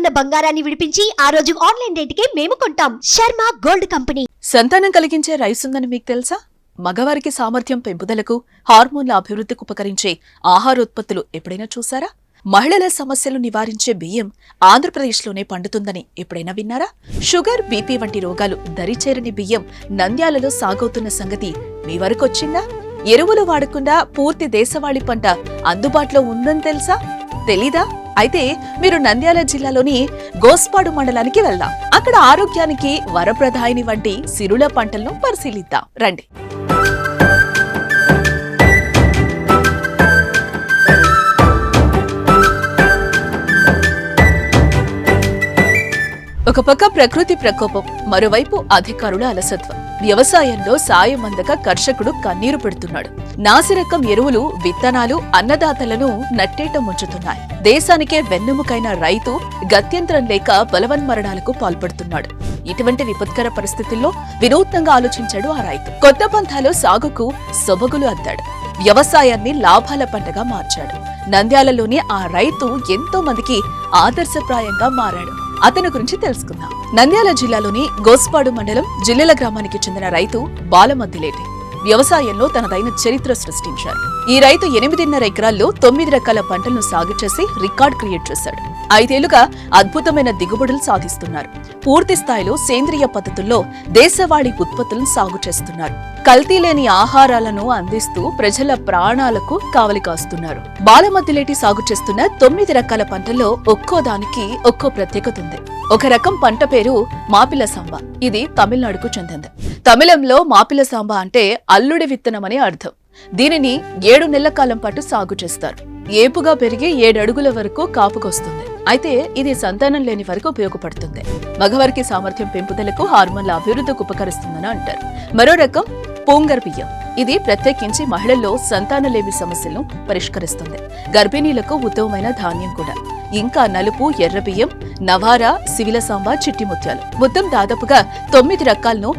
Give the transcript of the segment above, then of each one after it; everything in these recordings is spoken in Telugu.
ఉన్న బంగారాన్ని విడిపించి ఆ రోజు ఆన్లైన్ రేటుకే మేము కొంటాం. Sharma gold company. సంతానం కలిగించే రైస్ ఉందని మీకు తెలుసా? మగవారికి సామర్థ్యం పెంపుదలకు, హార్మోన్ల అభివృద్ధికి ఉపకరించే ఆహారోత్పత్తులు ఎప్పుడైనా చూసారా? మహిళల సమస్యలు నివారించే బియ్యం ఆంధ్రప్రదేశ్లోనే పండుతుందని ఎప్పుడైనా విన్నారా? షుగర్, బీపీ వంటి రోగాలు దరిచేరని బియ్యం నంద్యాలలో సాగవుతున్న సంగతి మీ వరకొచ్చిందా? ఎరువులు వాడకుండా పూర్తి దేశవాళీ పంట అందుబాటులో ఉందని తెలుసా? తెలీదా? అయితే మీరు నంద్యాల జిల్లాలోని గోస్పాడు మండలానికి వెళ్దాం. అక్కడ ఆరోగ్యానికి వరప్రదాయిని వంటి సిరుల పంటలను పరిశీలిద్దాం రండి. ఒక పక్క ప్రకృతి ప్రకోపం, మరోవైపు అధికారుల అలసత్వం. వ్యవసాయంలో సాయం అందక కర్షకుడు కన్నీరు పెడుతున్నాడు. నాసిరకం ఎరువులు, విత్తనాలు అన్నదాతలను నట్టేట ముంచుతున్నాయి. దేశానికే వెన్నెముకైన రైతు గత్యంతరం లేక బలవన్మరణాలకు పాల్పడుతున్నాడు. ఇటువంటి విపత్కర పరిస్థితుల్లో వినూత్నంగా ఆలోచించాడు ఆ రైతు. కొత్త పంథాలో సాగుకు సొబగులు అద్దాడు. వ్యవసాయాన్ని లాభాల పంటగా మార్చాడు. నంద్యాలలోని ఆ రైతు ఎంతో మందికి ఆదర్శప్రాయంగా మారాడు. అతని గురించి తెలుసుకుందాం. నంద్యాల జిల్లాలోని గోస్పాడు మండలం జిల్లెల గ్రామానికి చెందిన రైతు బాలమద్దిలేటి వ్యవసాయంలో తనదైన చరిత్ర సృష్టించారు. ఈ రైతు 8.5 ఎకరాల్లో 9 రకాల పంటలను సాగు చేసి రికార్డ్ క్రియేట్ చేశాడు. 5 ఏళ్లుగా అద్భుతమైన దిగుబడులు సాధిస్తున్నారు. పూర్తి స్థాయిలో సేంద్రియ పద్ధతుల్లో దేశవాళీ ఉత్పత్తులను సాగు చేస్తున్నారు. కల్తీ లేని ఆహారాలను అందిస్తూ ప్రజల ప్రాణాలకు కావలి కాస్తున్నారు. బాలమద్దిలేటి సాగు చేస్తున్న 9 రకాల పంటల్లో ఒక్కో దానికి ఒక్కో ప్రత్యేకత ఉంది. ఒక రకం పంట పేరు మాపిల సాంబ. ఇది తమిళనాడుకు చెందింది. తమిళంలో మాపిల సాంబ అంటే అల్లుడి విత్తనమని అర్థం. దీనిని 7 నెలల కాలం పాటు సాగు చేస్తారు. ఏపుగా పెరిగి 7 అడుగుల వరకు కాపుకొస్తుంది. అయితే ఇది సంతానం లేని వరకు ఉపయోగపడుతుంది. మగవారికి సామర్థ్యం పెంపుదలకు, హార్మోన్ల అభివృద్ధికి ఉపకరిస్తుందని అంటారు. మరో రకం పూంగర్ బియ్యం. ఇది ప్రత్యేకించి మహిళల్లో సంతానలేమి సమస్యలను పరిష్కరిస్తుంది. గర్భిణీలకు ఉత్తమమైన ధాన్యం కూడా. ఇంకా నలుపు, ఎర్ర బియ్యం, నవారా, సివిల సాంబా, చిట్టి ముత్యాలు మొత్తం దాదాపుగా 9 రకాలను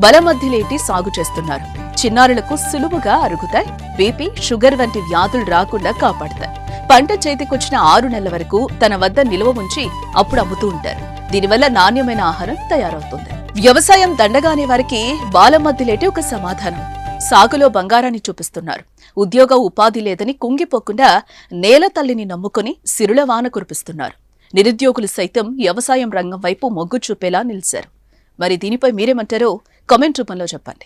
బలమద్దిలేటి సాగు చేస్తున్నారు. చిన్నారులకు సులువుగా అరుగుతాయి. బీపీ, షుగర్ వంటి వ్యాధులు రాకుండా కాపాడతాయి. పంట చేతికొచ్చిన 6 నెలల వరకు తన వద్ద నిల్వ ఉంచి అప్పుడు అమ్ముతూ ఉంటారు. దీనివల్ల నాణ్యమైన ఆహారం తయారవుతుంది. వ్యవసాయం దండగానే వారికి బాలమద్దిలేటి ఒక సమాధానం. సాగులో బంగారాన్ని చూపిస్తున్నారు. ఉద్యోగ ఉపాధి లేదని కుంగిపోకుండా నేల తల్లిని నమ్ముకుని సిరుల వాన కురిపిస్తున్నారు. నిరుద్యోగులు సైతం వ్యవసాయం రంగం వైపు మొగ్గు చూపేలా నిలిచారు. మరి దీనిపై మీరేమంటారో కామెంట్ రూపంలో చెప్పండి.